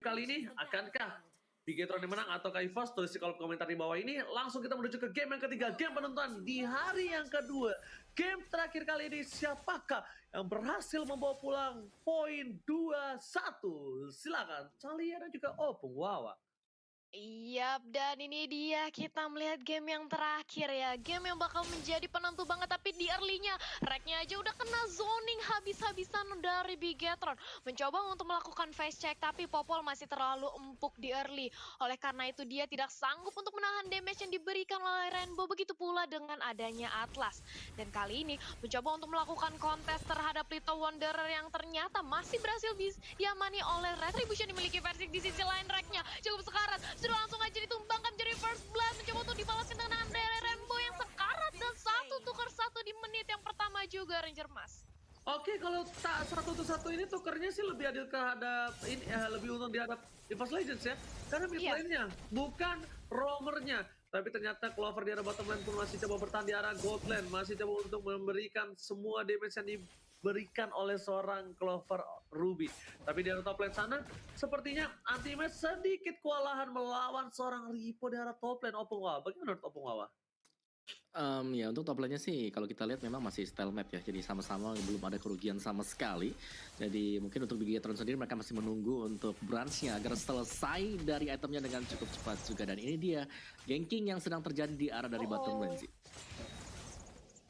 kali ini? Akankah Bigetron yang menang atau EVOS? Tulis di kolom komentar di bawah ini. Langsung kita menuju ke game yang ketiga, game penentuan di hari yang kedua. Game terakhir kali ini, siapakah yang berhasil membawa pulang poin 2-1? Silakan Calia dan juga Opung Wawa. Iyap, dan ini dia kita melihat game yang terakhir ya. Game yang bakal menjadi penentu banget, tapi di early-nya Rek-nya aja udah kena zoning habis-habisan dari Bigetron. Mencoba untuk melakukan face check, tapi Popol masih terlalu empuk di early. Oleh karena itu dia tidak sanggup untuk menahan damage yang diberikan oleh Rainbow, begitu pula dengan adanya Atlas. Dan kali ini mencoba untuk melakukan kontes terhadap Little Wanderer yang ternyata masih berhasil diamani oleh Retribution dimiliki versi di sisi lain. Rek-nya cukup sekarat, sudah langsung aja ditumbangkan jadi first blood, mencoba untuk dibalaskan dengan Andre Rainbow yang sekarat dan satu tukar satu di menit yang pertama juga Ranger Mas. Oke, kalau tak 1-1 ini tukernya sih lebih adil kehadap ini lebih untung dihadap EVOS Legends ya. Karena mid lane-nya bukan roamernya. Tapi ternyata Clover di arah bottom lane pun masih coba bertahan di arah gold lane, masih coba untuk memberikan semua damage yang diberikan oleh seorang Clover Ruby. Tapi di arah top lane sana, sepertinya anti-match sedikit kewalahan melawan seorang Ripo di arah top lane. Opung Wawa, bagaimana menurut Opung Wawa? Ya untuk top lane-nya sih kalau kita lihat memang masih stalemate ya. Jadi sama-sama belum ada kerugian sama sekali. Jadi mungkin untuk Bigetron sendiri mereka masih menunggu untuk branch-nya agar selesai dari itemnya dengan cukup cepat juga. Dan ini dia ganking yang sedang terjadi di arah dari bottom lane sih.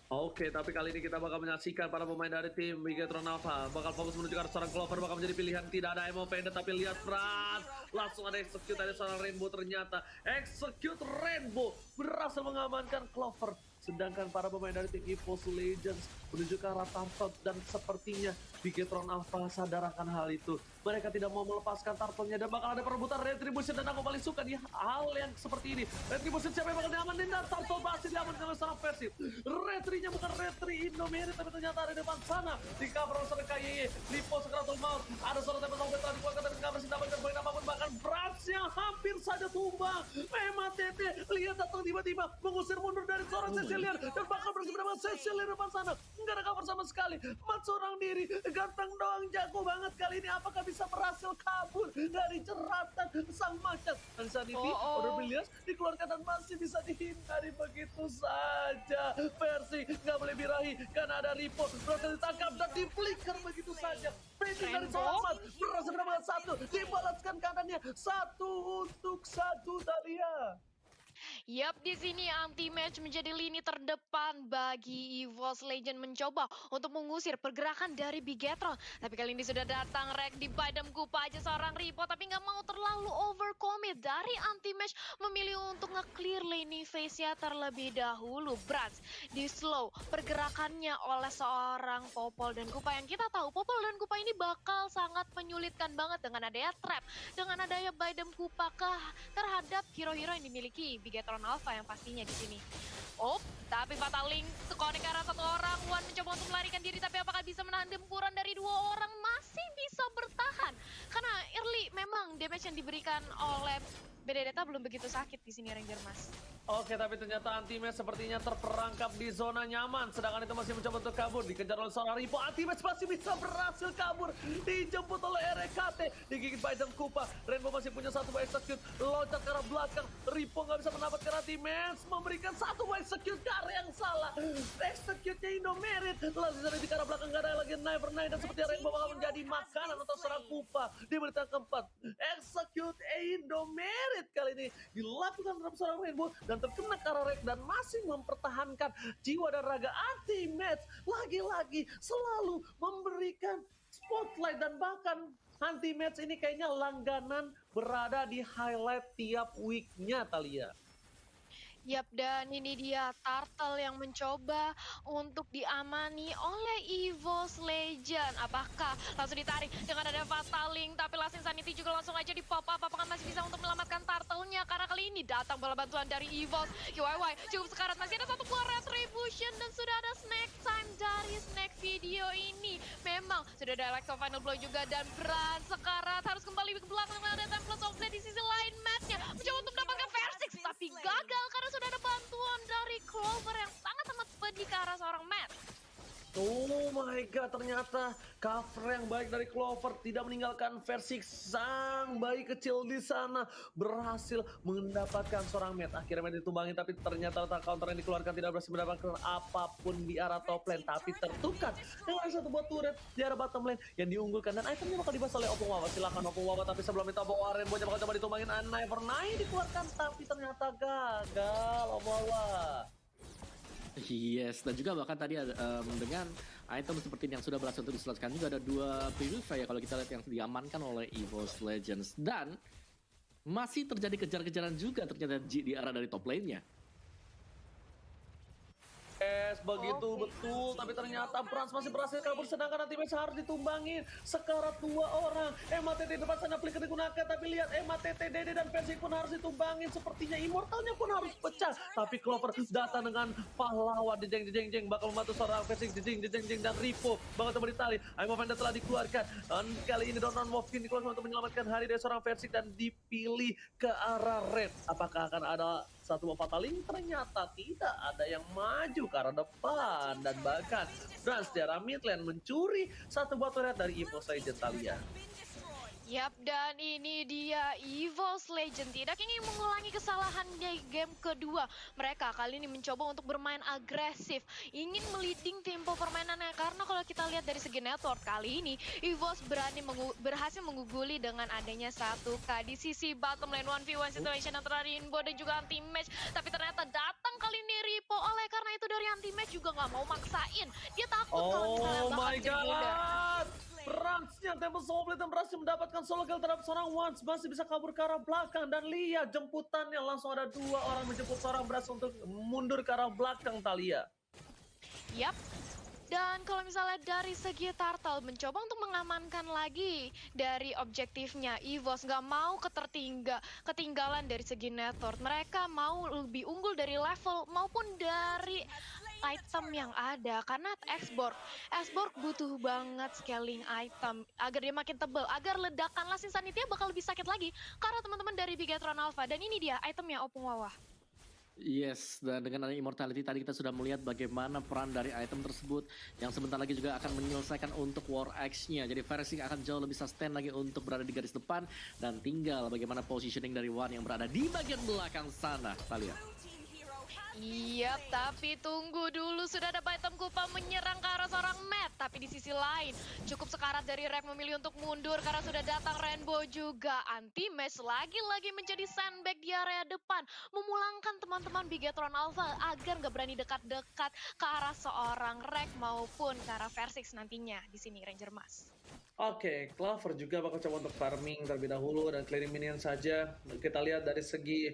Oke, tapi kali ini kita bakal menyaksikan para pemain dari tim Bigetron Alpha bakal fokus menuju ke arah seorang Clover, bakal menjadi pilihan. Tidak ada Emo Pendant, tapi lihat Fran, langsung ada execute dari seorang Rainbow. Ternyata execute Rainbow berhasil mengamankan Clover. Sedangkan para pemain dari tim EVOS Legends menuju ke arah Turtle, dan sepertinya Bigetron Alpha sadar akan hal itu. Mereka tidak mau melepaskan Turtle-nya dan bakal ada perebutan Retribution, dan aku paling suka di hal yang seperti ini. Retribution siapa yang bakal diamanin, dan Turtle pasti diamankan oleh sangat versi. Retri-nya bukan Retri Indomerit, tapi ternyata ada di depan sana. Di cover oleh seorang KYY, Lipo Sekratul Maut. Ada seorang tempat yang telah dikeluarkan dari cover, tidak mendapatkan poin apapun, bahkan Branch-nya hampir saja tumbang. Memang Tete, lihat datang tiba-tiba mengusir mundur dari seorang Cecilian, dan bakal bersama dengan Cecilian di depan sana. Nggak ada cover sama sekali, mat seorang diri, ganteng doang, jago banget kali ini. Apakah bisa berhasil kabur dari jeratan sang macan? Dan Sanity, Order Billions dikeluarkan dan masih bisa dihindari begitu saja. Versi nggak boleh birahi karena ada Ripo, berhasil ditangkap dan di flicker begitu saja. Pinting dari seorang Mat, berhasil mendapatkan satu, dibalaskan kanannya, 1-1 Talia. Yap, di sini anti-match menjadi lini terdepan bagi EVOS Legend mencoba untuk mengusir pergerakan dari Bigetron. Tapi kali ini sudah datang Rek di Badam Kupa aja seorang Ripo, tapi nggak mau terlalu overcommit. Dari anti-match memilih untuk nge-clear lane phase-nya terlebih dahulu. Branch di slow pergerakannya oleh seorang Popol dan Kupa, yang kita tahu Popol dan Kupa ini bakal sangat menyulitkan banget dengan adanya trap, dengan adanya Badam Kupa terhadap hero-hero yang dimiliki Bigetron Alpha yang pastinya di sini. Oh, tapi Fatal Link connect ke arah satu orang. Wan mencoba untuk melarikan diri, tapi apakah bisa menahan dempuran dari dua orang? Masih bisa bertahan. Karena early memang damage yang diberikan oleh Benedetta belum begitu sakit di sini Ranger Mas. Oke, tapi ternyata Anti-Match sepertinya terperangkap di zona nyaman. Sedangkan itu masih mencoba untuk kabur, dikejar oleh seorang Ripo. Anti-Match masih bisa berhasil kabur, dijemput oleh RKT, digigit Biden Kupa. Rainbow masih punya satu execute, loncat ke arah belakang. Ripo nggak bisa mendapatkan Anti-Match, memberikan satu execute ke arah yang salah. Execute-nya Indomerit, lalu dari ke arah belakang, nggak ada lagi Never Night, dan seperti Rainbow bakal menjadi makanan untuk seorang Kupa. Di menit yang keempat, execute Indomerit kali ini dilakukan terhadap seorang Rainbow dan terkena Kararek, dan masih mempertahankan jiwa dan raga. Anti-Match lagi-lagi selalu memberikan spotlight, dan bahkan Anti-Match ini kayaknya langganan berada di highlight tiap week-nya Talia. Yap, dan ini dia Turtle yang mencoba untuk diamani oleh EVOS Legend. Apakah langsung ditarik dengan ada Fatal Link, tapi Last Insanity juga langsung aja di pop up. Apakah masih bisa untuk menyelamatkan Turtle-nya? Karena kali ini datang bola bantuan dari EVOS. KYY cukup sekarat, masih ada satu buah Retribution, dan sudah ada snack time dari snack video ini. Memang sudah ada Electro Final Blow juga, dan Bran sekarat harus kembali ke belakang. Ada Template of Blade di sisi lain. Match-nya mencoba untuk mendapatkan Versix, tapi gagal karena sudah ada bantuan dari Clover yang sangat amat pedih ke arah seorang Matt. Oh my 3 ternyata cover yang baik dari Clover tidak meninggalkan versi sang bayi kecil di sana, berhasil mendapatkan seorang Matt. Akhirnya Matt ditumbangin tapi ternyata letak counter yang dikeluarkan tidak berhasil mendapatkan apapun di arah top lane, tapi tertukar dengan satu buah turret di arah bottom lane yang diunggulkan dan itemnya bakal dibahas oleh Opung Wawa. Silakan Opung Wawa, tapi sebelum itu Opung Wawa Rainbow bakal coba ditumbangin Nevernight dikeluarkan tapi ternyata gagal Opung Wawa. Yes, dan juga bahkan tadi ada, dengan item seperti ini yang sudah berhasil untuk diselesaikan juga ada 2 purify ya kalau kita lihat yang diamankan oleh EVOS Legends. Dan masih terjadi kejar-kejaran juga ternyata di arah dari top lane-nya. Begitu betul, tapi ternyata Brans masih berhasil kabur sedangkan nanti Match harus ditumbangin sekarat 2 orang. MATT di depan sana flicker digunakan, tapi lihat MATT, Dede dan Persik pun harus ditumbangin. Sepertinya Immortalnya pun harus pecah, tapi Clover datang dengan pahlawan jeng bakal membantu seorang Persik jeng dan Ripo bakal coba ditali. Aimo Fender telah dikeluarkan dan kali ini Donon Wolfkin dikeluarkan untuk menyelamatkan hari dari seorang Persik dan dipilih ke arah red. Apakah akan ada satu Fataling? Ternyata tidak, ada yang maju ke arah depan dan bahkan Brans di arah mid lane mencuri satu buah turret dari EVOS Legends Talia. Yap, dan ini dia EVOS Legend tidak ingin mengulangi kesalahan di game kedua. Mereka kali ini mencoba untuk bermain agresif, ingin meliding tempo permainannya. Karena kalau kita lihat dari segi network kali ini, EVOS berhasil mengguguli dengan adanya 1K di sisi bottom lane 1v1 situation antara Rainbow dan juga Anti-Match. Tapi ternyata datang kali ini Ripo, oleh karena itu dari Anti-Match juga nggak mau maksain. Dia takut kalau misalnya bakal jadi blunder. Bransnya Temple Soul Blade berhasil mendapatkan solo kill terhadap seorang Once, masih bisa kabur ke arah belakang dan lihat jemputannya langsung ada 2 orang menjemput seorang Brans untuk mundur ke arah belakang Talia. Yap. Dan kalau misalnya dari segi Turtle mencoba untuk mengamankan lagi dari objektifnya, EVOS nggak mau ketinggalan dari segi network. Mereka mau lebih unggul dari level maupun dari item yang ada, karena Xborg butuh banget scaling item agar dia makin tebal, agar ledakan Last Insanity bakal lebih sakit lagi karena teman-teman dari Bigetron Alpha. Dan ini dia itemnya Opung Wawa. Yes, dan dengan adanya Immortality tadi kita sudah melihat bagaimana peran dari item tersebut yang sebentar lagi juga akan menyelesaikan untuk War X-nya. Jadi Versing akan jauh lebih sustain lagi untuk berada di garis depan dan tinggal bagaimana positioning dari Wan yang berada di bagian belakang sana. Kita lihat. Iya, tapi tunggu dulu, sudah ada item Kupa menyerang ke arah seorang Matt. Tapi di sisi lain, cukup sekarat dari Rek memilih untuk mundur karena sudah datang Rainbow juga. Anti-Match lagi-lagi menjadi sandbag di area depan, memulangkan teman-teman Bigetron Alpha agar nggak berani dekat-dekat ke arah seorang Rek maupun ke arah Versix nantinya di sini Ranger Mas. Oke, Clover juga bakal coba untuk farming terlebih dahulu dan clearing minion saja. Kita lihat dari segi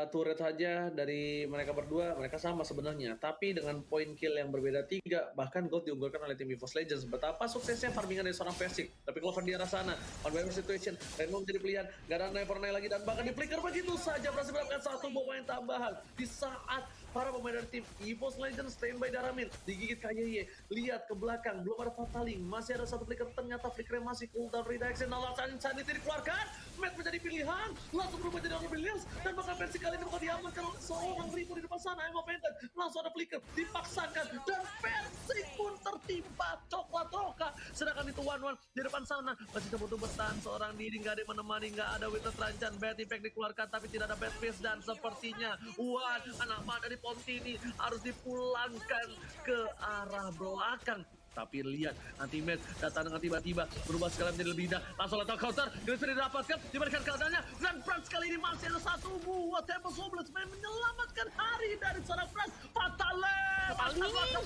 turret saja dari mereka berdua, mereka sama sebenarnya. Tapi dengan poin kill yang berbeda 3, bahkan gold diunggulkan oleh tim EVOS Legends. Betapa suksesnya farmingan dari seorang Versing. Tapi Clover di arah sana, on by situation, Rainbow menjadi pilihan. Gak ada Nevernight lagi dan bahkan di flicker begitu saja berhasil mendapatkan satu pemain tambahan. Di saat para pemain dari tim EVOS Legends standby Daramin, digigit KYY, lihat ke belakang, belum ada Fataling, masih ada satu flicker, ternyata flickernya masih cooldown redaction, alasan Insanity dikeluarkan, Matt menjadi pilihan, langsung berubah jadi Honorable Williams, dan bahkan versi kali ini bakal diamankan oleh seorang Ripo di depan sana, Emma Fenton, langsung ada flicker, dipaksakan, dan versi pun tertimpa coklat roka, sedangkan itu One di depan sana, masih butuh bertahan seorang diri, nggak ada yang menemani, nggak ada Witness Rancan, Bad Impact dikeluarkan, tapi tidak ada Bad Face, dan sepertinya One, anak mana dari Pontini harus dipulangkan ke arah belakang. Tapi lihat, Anti-Match datang dengan tiba-tiba berubah sekali menjadi lebih indah. Langsung letak counter, Gris didapatkan, diberikan keadaannya. Dan Brans kali ini masih ada satu buah Temple Soul Blade menyelamatkan hari dari seorang Brans. Fatale!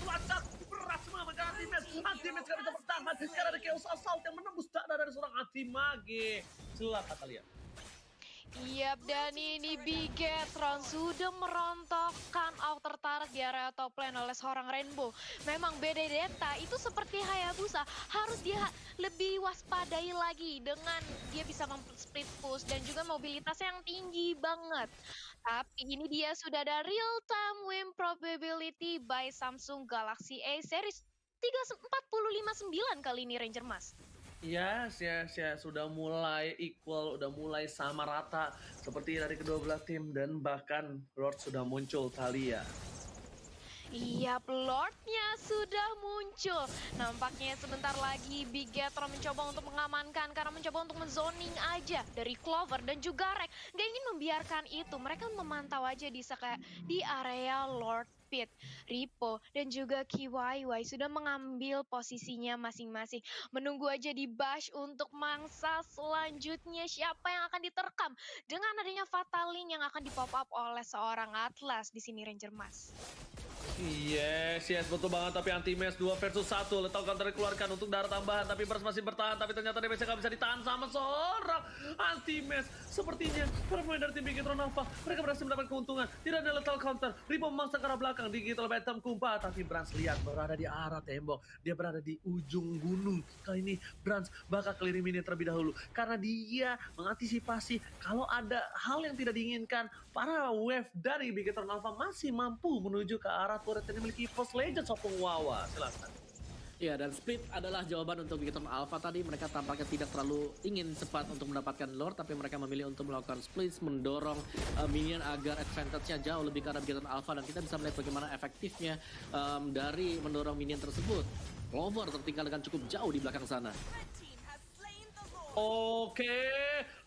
Mantap, berat semua bagi Anti-Match. Anti-Match gak bisa bertahan karena ada Chaos Assault yang menembus dada dari seorang Anti-Mage. Silakan kata lihat. Iya, dan ini Bigetron sudah merontokkan outer turret di area top lane oleh seorang Rainbow. Memang Benedetta itu seperti Hayabusa, harus dia lebih waspadai lagi dengan dia bisa split push dan juga mobilitasnya yang tinggi banget. Tapi ini dia sudah ada real time win probability by Samsung Galaxy A series 3459 kali ini Ranger Mas. Ya, sudah mulai equal, udah mulai sama rata seperti dari kedua belah tim dan bahkan Lord sudah muncul Talia. Iya, Lordnya sudah muncul. Nampaknya sebentar lagi Bigetron mencoba untuk mengamankan karena mencoba untuk menzoning aja dari Clover dan juga Rek. Gak ingin membiarkan itu. Mereka memantau aja di area Lord Pit. Ripo dan juga KYY sudah mengambil posisinya masing-masing. Menunggu aja di Bash untuk mangsa selanjutnya siapa yang akan diterkam dengan adanya Fatal Link yang akan di-pop up oleh seorang Atlas di sini Ranger Mas. Yes, betul banget. Tapi anti-match 2 versus 1. Lethal counter dikeluarkan untuk darah tambahan. Tapi Burst masih bertahan. Tapi ternyata damage-nya nggak bisa ditahan sama seorang anti-match. Sepertinya para pemain dari tim Bigetron Alpha, mereka berhasil mendapat keuntungan. Tidak ada lethal counter. Ripo memaksa ke arah belakang. Digital Batam Kumpa. Tapi Brans lihat berada di arah tembok. Dia berada di ujung gunung. Kali ini Brans bakal clear minion terlebih dahulu. Karena dia mengantisipasi kalau ada hal yang tidak diinginkan. Para wave dari Bigetron Alpha masih mampu menuju ke arah turret yang dimiliki EVOS Legends Opung Wawa. Silakan. Ya, dan split adalah jawaban untuk Bigetron Alpha tadi. Mereka tampaknya tidak terlalu ingin cepat untuk mendapatkan Lord, tapi mereka memilih untuk melakukan split, mendorong minion agar advantage-nya jauh lebih ke arah Bigetron Alpha. Dan kita bisa melihat bagaimana efektifnya dari mendorong minion tersebut. Clover tertinggal dengan cukup jauh di belakang sana. Oke,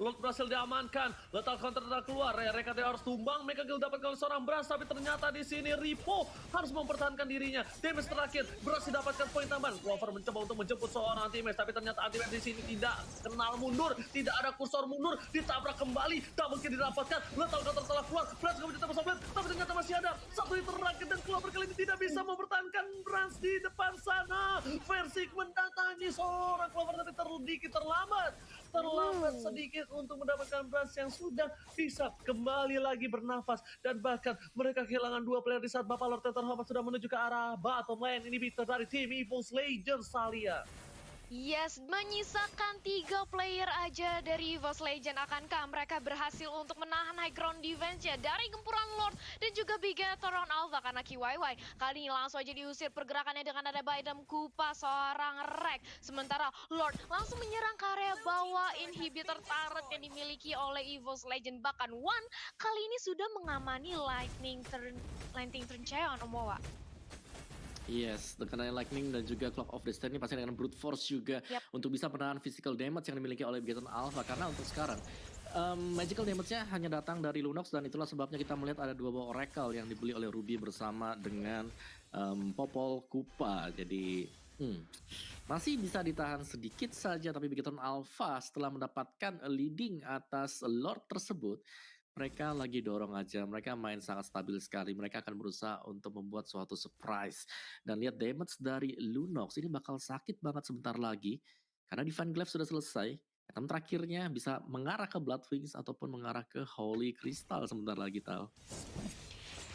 Lord berhasil diamankan. Lethal counter telah keluar. Rekatnya harus tumbang. Mega Kill dapat oleh seorang Brans, tapi ternyata di sini Ripo harus mempertahankan dirinya. Damage terakhir berhasil dapatkan poin tambahan. Clover mencoba untuk menjemput seorang anti-match, tapi ternyata anti-match di sini tidak kenal mundur, tidak ada kursor mundur, ditabrak kembali. Tak mungkin didapatkan. Lethal counter telah keluar. Brans nggak bisa tembus Blade, tapi ternyata masih ada satu hit terakhir dan Clover kali ini tidak bisa mempertahankan Brans di depan sana. Versik mendatangi seorang Clover, tapi sedikit terlambat sedikit untuk mendapatkan Brans yang sudah bisa kembali lagi bernafas. Dan bahkan mereka kehilangan 2 player di saat Bapak Lord Tetherhopper sudah menuju ke arah bottom lane. Ini Victor dari tim EVOS Legends Salia. Yes, menyisakan 3 player aja dari EVOS Legend. Akankah mereka berhasil untuk menahan high ground defense-nya dari gempuran Lord dan juga Bigetron Alpha? Karena KYY kali ini langsung aja diusir pergerakannya dengan ada Baidam Kupa seorang Rek. Sementara Lord langsung menyerang ke area bawah inhibitor turret yang dimiliki oleh EVOS Legend. Bahkan One kali ini sudah mengamani Lightning Turn Cheon, Omowa. Yes, dengan Lightning dan juga Clock of Destiny pasti dengan brute force juga untuk bisa menahan physical damage yang dimiliki oleh Bigetron Alpha. Karena untuk sekarang magical damage-nya hanya datang dari Lunox, dan itulah sebabnya kita melihat ada 2 buah Oracle yang dibeli oleh Ruby bersama dengan Popol Kupa. Jadi masih bisa ditahan sedikit saja, tapi Bigetron Alpha setelah mendapatkan leading atas Lord tersebut, mereka lagi dorong aja, mereka main sangat stabil sekali. Mereka akan berusaha untuk membuat suatu surprise. Dan lihat damage dari Lunox, ini bakal sakit banget sebentar lagi. Karena Divine Glaive sudah selesai. Item terakhirnya bisa mengarah ke Blood Wings ataupun mengarah ke Holy Crystal sebentar lagi, Tal.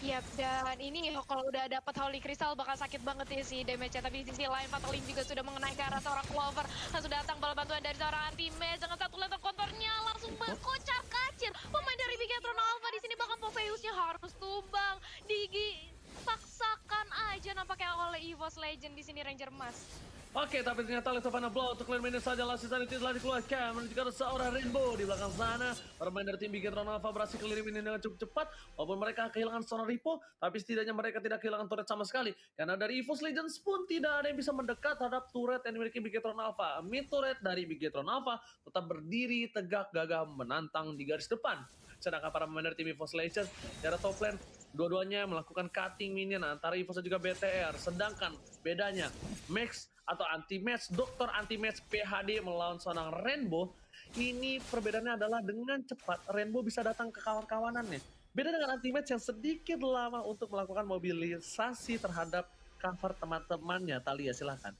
Yap, dan ini kalau udah dapat Holy Crystal bakal sakit banget ya sih damage-nya. Tapi di sisi lain Fatal Link juga sudah mengenai ke arah seorang Clover. Langsung datang bala bantuan dari seorang anti-match dengan satu letter kontornya langsung berkocar kacir. Pemain dari Bigetron Alpha di sini bahkan Popheus-nya harus tumbang. Dipaksakan aja nampaknya oleh EVOS Legend di sini Ranger Mas. Oke, tapi ternyata Lethal Final Blow untuk clear minion saja. Last season itu telah dikeluarkan menuju ke seorang Rainbow di belakang sana. Permain dari tim Bigetron Alpha berhasil clear minion dengan cukup cepat. Walaupun mereka kehilangan seorang Ripo, tapi setidaknya mereka tidak kehilangan turret sama sekali. Karena dari EVOS Legends pun tidak ada yang bisa mendekat terhadap turret yang dimiliki Bigetron Alpha. Mid turret dari Bigetron Alpha tetap berdiri tegak gagah menantang di garis depan. Sedangkan para pemain dari tim EVOS Legends dari top lane, dua-duanya melakukan cutting minion antara EVOS dan juga BTR. Sedangkan bedanya Max atau anti-match, dokter anti-match PHD melawan seorang Rainbow, ini perbedaannya adalah dengan cepat Rainbow bisa datang ke kawan-kawanannya. Beda dengan anti-match yang sedikit lama untuk melakukan mobilisasi terhadap cover teman-temannya. Talia, silahkan.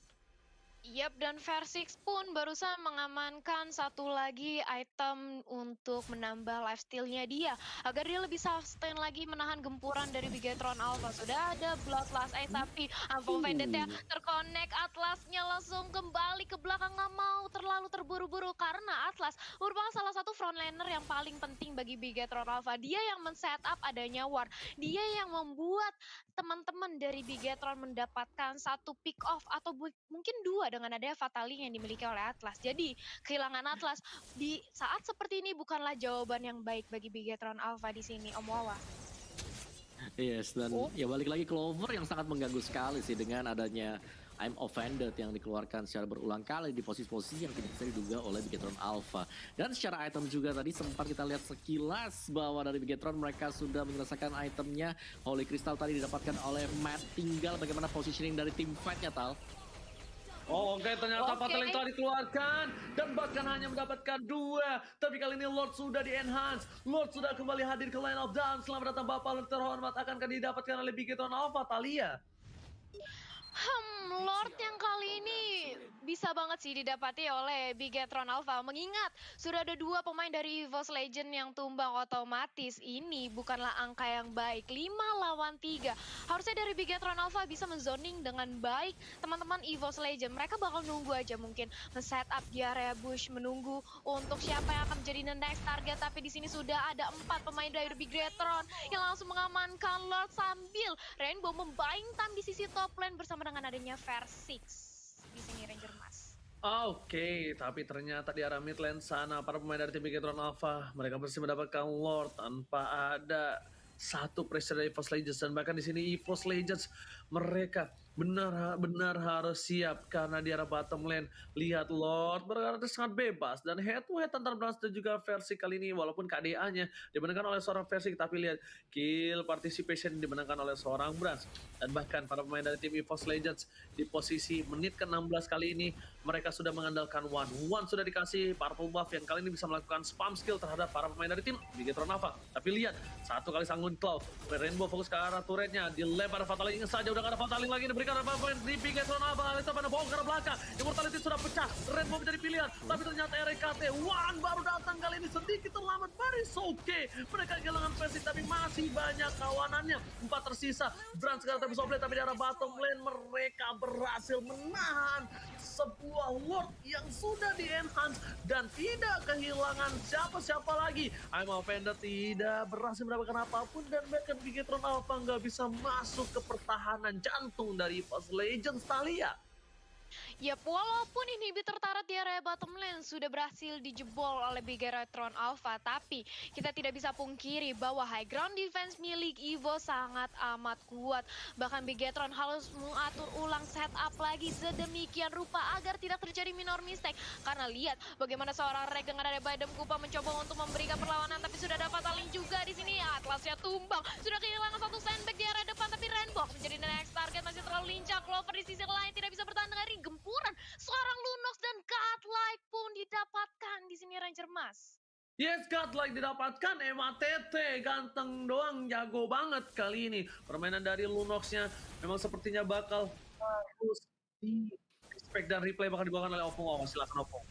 Yap, dan Versix pun barusan mengamankan satu lagi item untuk menambah lifesteal-nya dia. Agar dia lebih sustain lagi menahan gempuran dari Bigetron Alpha. Sudah ada Bloodlust tapi Unfold Vendetta terkonek. Atlasnya langsung kembali ke belakang. Nggak mau terlalu terburu-buru karena Atlas merupakan salah satu frontliner yang paling penting bagi Bigetron Alpha. Dia yang men-setup adanya Ward. Dia yang membuat teman-teman dari Bigetron mendapatkan satu pick off atau mungkin 2 dengan adanya Fatal Link yang dimiliki oleh Atlas. Jadi kehilangan Atlas di saat seperti ini bukanlah jawaban yang baik bagi Bigetron Alpha di sini, Om Wawa. Yes, dan Oh. ya balik lagi Clover yang sangat mengganggu sekali sih dengan adanya I'm Offended yang dikeluarkan secara berulang kali di posisi-posisi yang tidak bisa diduga oleh Bigetron Alpha. Dan secara item juga tadi sempat kita lihat sekilas bahwa dari Bigetron mereka sudah menyelesaikan itemnya. Holy Crystal tadi didapatkan oleh Matt, tinggal bagaimana positioning dari tim fight-nya, Tal. Oh, oke, ternyata Oke. Fatal telah dikeluarkan dan bahkan hanya mendapatkan 2. Tapi kali ini Lord sudah di-enhance. Lord sudah kembali hadir ke line of down. Selamat datang Bapak Lord terhormat, akankah didapatkan oleh Bigetron Alpha, Talia? Lord yang kali ini bisa banget sih didapati oleh Bigetron Alpha. Mengingat sudah ada 2 pemain dari EVOS Legend yang tumbang otomatis. Ini bukanlah angka yang baik. 5 lawan 3. Harusnya dari Bigetron Alpha bisa menzoning dengan baik teman-teman EVOS Legend. Mereka bakal nunggu aja mungkin men-setup di area bush, menunggu untuk siapa yang akan menjadi the next target. Tapi di sini sudah ada 4 pemain dari Bigetron yang langsung mengamankan Lord sambil Rainbow membuying time di sisi top lane bersama dengan adanya Versix di sini Ranger Mas. Oke, tapi ternyata di arah mid lane sana para pemain dari tim Bigetron Alpha mereka berhasil mendapatkan Lord tanpa ada satu pressure dari EVOS Legends, dan bahkan di sini EVOS Legends mereka benar-benar harus siap karena di arah bottom lane lihat Lord berada sangat bebas dan head to head antara Brans dan juga Versi kali ini, walaupun KDA-nya dimenangkan oleh seorang Versi, tapi lihat kill participation dimenangkan oleh seorang Brans. Dan bahkan para pemain dari tim EVOS Legends di posisi menit ke-16 kali ini mereka sudah mengandalkan One sudah dikasih purple buff yang kali ini bisa melakukan spam skill terhadap para pemain dari tim Bigetron Alpha. Tapi lihat, satu kali sanggun claw, Rainbow fokus ke arah turretnya, dilempar Fataling saja, udah gak ada Fataling lagi, diberikan apa pemain di Bigetron Alpha. Alisa pada bawah ke arah belakang, Immortality sudah pecah, Rainbow menjadi pilihan, tapi ternyata RKT One baru datang kali ini sedikit terlambat. Baris oke, mereka kehilangan Versix tapi masih banyak kawanannya, 4 tersisa. Brand sekarang tapi sobleh, tapi di arah bottom lane mereka berhasil menahan sebuah Lord yang sudah di-enhance dan tidak kehilangan siapa-siapa lagi. I'm Offended tidak berhasil mendapatkan apapun dan bahkan Bigetron Alpha nggak bisa masuk ke pertahanan jantung dari EVOS Legends, Talia. Yap, walaupun inhibitor turret di area bottom lane sudah berhasil dijebol oleh Bigetron Alpha, tapi kita tidak bisa pungkiri bahwa high ground defense milik Evo sangat amat kuat. Bahkan Bigetron harus mengatur ulang setup lagi sedemikian rupa agar tidak terjadi minor mistake. Karena lihat bagaimana seorang Reg dengan ada Badem Kupa mencoba untuk memberikan perlawanan, tapi sudah dapat taling juga di sini. Atlasnya tumbang, sudah kehilangan satu sandbag di area depan, tapi Rainbow menjadi the next target, masih terlalu lincah. Clover di sisi lain tidak bisa bertahan dengan gempuran seorang Lunox dan Godlike pun didapatkan di sini Ranger Mas. Yes, Godlike didapatkan, MATT ganteng doang, jago banget kali ini. Permainan dari Lunox-nya memang sepertinya bakal harus di respect dan replay bakal dibawakan oleh Opung. Oh, silakan Opung.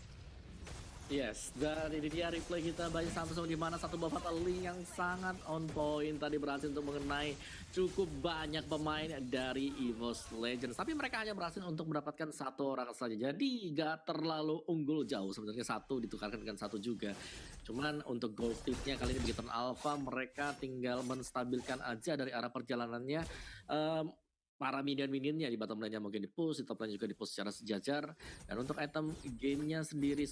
Yes, dan ini dia replay kita banyak sampai di mana satu buah Fataling yang sangat on point tadi berhasil untuk mengenai cukup banyak pemain dari EVOS Legends. Tapi mereka hanya berhasil untuk mendapatkan satu orang saja. Jadi gak terlalu unggul jauh sebenarnya, satu ditukarkan dengan satu juga. Cuman untuk gold tipnya kali ini Bigetron Alpha mereka tinggal menstabilkan aja dari arah perjalanannya. Para minion-minionnya di bottom lane-nya mungkin di-push, di top lane juga di-push secara sejajar. Dan untuk item game-nya sendiri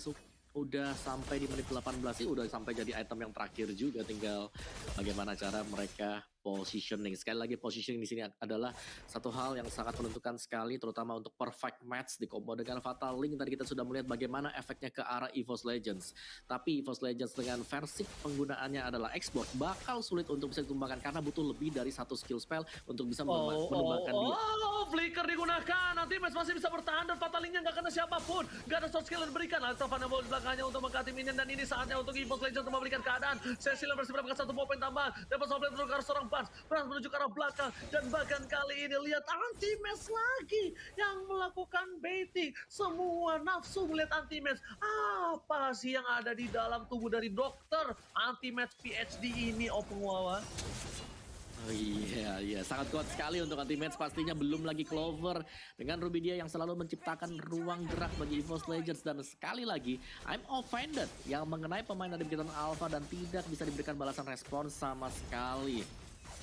udah sampai di menit 18 sih, udah sampai jadi item yang terakhir juga, tinggal bagaimana cara mereka positioning. Sekali lagi positioning di sini adalah satu hal yang sangat menentukan sekali, terutama untuk perfect match di combo dengan Fatal Link. Tadi kita sudah melihat bagaimana efeknya ke arah EVOS Legends. Tapi EVOS Legends dengan versi penggunaannya adalah export bakal sulit untuk bisa ditumbangkan karena butuh lebih dari satu skill spell untuk bisa menumbangkan dia. Flicker digunakan, nanti Mes masih bisa bertahan dan Fatal Link-nya nggak kena siapapun. Gak ada short skill yang diberikan. Altovan di belakangnya untuk mengganti minion dan ini saatnya untuk EVOS Legends untuk memberikan keadaan. Cecil bersih mendapatkan satu poin tambahan. Dapat software menukar seorang Bans menuju ke arah belakang, dan bahkan kali ini lihat anti-match lagi yang melakukan baiting. Semua nafsu melihat anti-match. Apa sih yang ada di dalam tubuh dari dokter anti-match PhD ini, Opung Wawa? Oh iya, sangat kuat sekali untuk anti-match pastinya, belum lagi Clover dengan Rubidia yang selalu menciptakan ruang gerak bagi EVOS Legends. Dan sekali lagi, I'm Offended yang mengenai pemain dari Bigetron Alpha dan tidak bisa diberikan balasan respon sama sekali.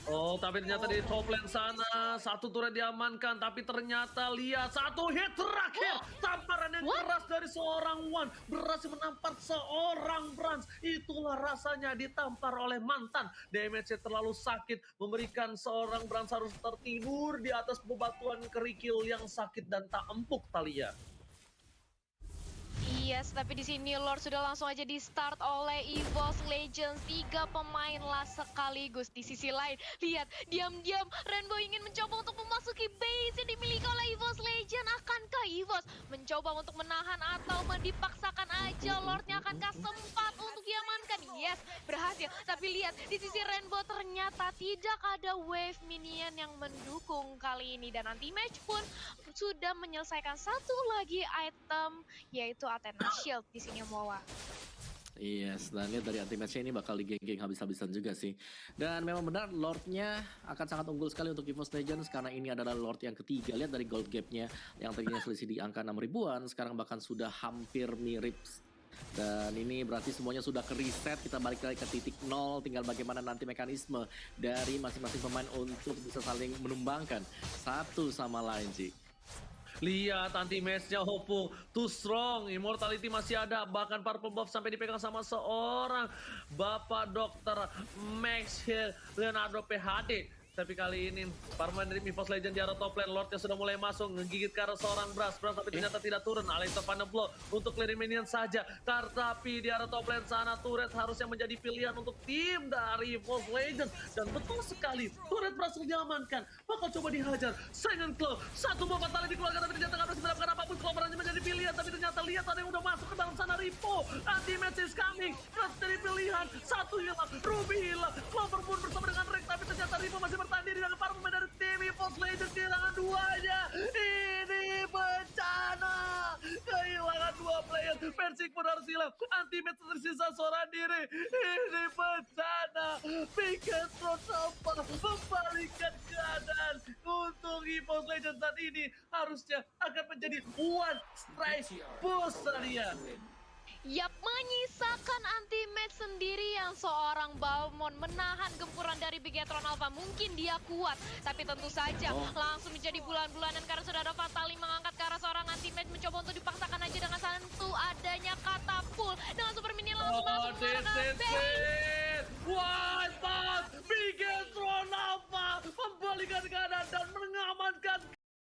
Oh, tapi ternyata di top lane sana satu turret diamankan, tapi ternyata lihat satu hit terakhir tamparan yang keras dari seorang Wan berhasil menampar seorang Brans. Itulah rasanya ditampar oleh mantan. Damage-nya terlalu sakit, memberikan seorang Brans harus tertidur di atas bebatuan kerikil yang sakit dan tak empuk Thalia. Yes, tapi di sini Lord sudah langsung aja di start oleh EVOS Legends. 3 pemain lah sekaligus. Di sisi lain, lihat diam-diam Rainbow ingin mencoba untuk memasuki base yang dimiliki oleh EVOS Legends. Akankah EVOS mencoba untuk menahan atau dipaksakan aja Lordnya? Akankah sempat untuk diamankan? Yes, berhasil. Tapi lihat di sisi Rainbow ternyata tidak ada wave minion yang mendukung kali ini. Dan anti-match pun sudah menyelesaikan satu lagi item, yaitu Athena Shield di sini Moa. Yes, dan lihat dari anti-match ini bakal digeng-geng habis-habisan juga sih. Dan memang benar Lordnya akan sangat unggul sekali untuk EVOS Legends karena ini adalah Lord yang ketiga. Lihat dari gold gapnya yang tadinya selisih di angka 6 ribuan, sekarang bahkan sudah hampir mirip. Dan ini berarti semuanya sudah ke-reset, kita balik lagi ke titik nol, tinggal bagaimana nanti mekanisme dari masing-masing pemain untuk bisa saling menumbangkan satu sama lain sih. Lihat anti-match-nya Hopu, too strong, immortality masih ada, bahkan purple buff sampai dipegang sama seorang Bapak Dokter Max Hill Leonardo PhD. Tapi kali ini para pemain dari EVOS Legends di arah top lane, Lordnya sudah mulai masuk, menggigit ke arah seorang Bras tapi ternyata tidak turun. Alexa Final Blow untuk clear minion saja. Tapi di arah top lane sana turret harusnya menjadi pilihan untuk tim dari EVOS Legends. Dan betul sekali, turret berhasil diamankan. Bakal coba dihajar. Silent Claw, satu buah fatal dikeluarkan tapi ternyata nggak berhasil mendapatkan apapun. Claw hanya menjadi pilihan, tapi ternyata lihat ada yang udah masuk ke dalam sana. Ripo, anti-match is coming. Harus jadi pilihan, satu hilang, Ruby hilang. Clover pun bersama dengan Rex, tapi ternyata Ripo masih bertanding dengan para pemain dari tim EVOS Legends. Kehilangan duanya. Ini bencana. Kehilangan dua player. Persik pun harus hilang. Anti-match tersisa seorang diri. Ini bencana. Bigetron tampak membalikan keadaan untuk EVOS Legends saat ini. Harusnya akan menjadi one strike push Thalia. Yap, menyisakan anti-match sendiri yang seorang Balmond menahan gempuran dari Bigetron Alpha. Mungkin dia kuat, tapi tentu saja langsung menjadi bulan-bulanan karena sudah ada Fatali mengangkat ke arah seorang anti-match, mencoba untuk dipaksakan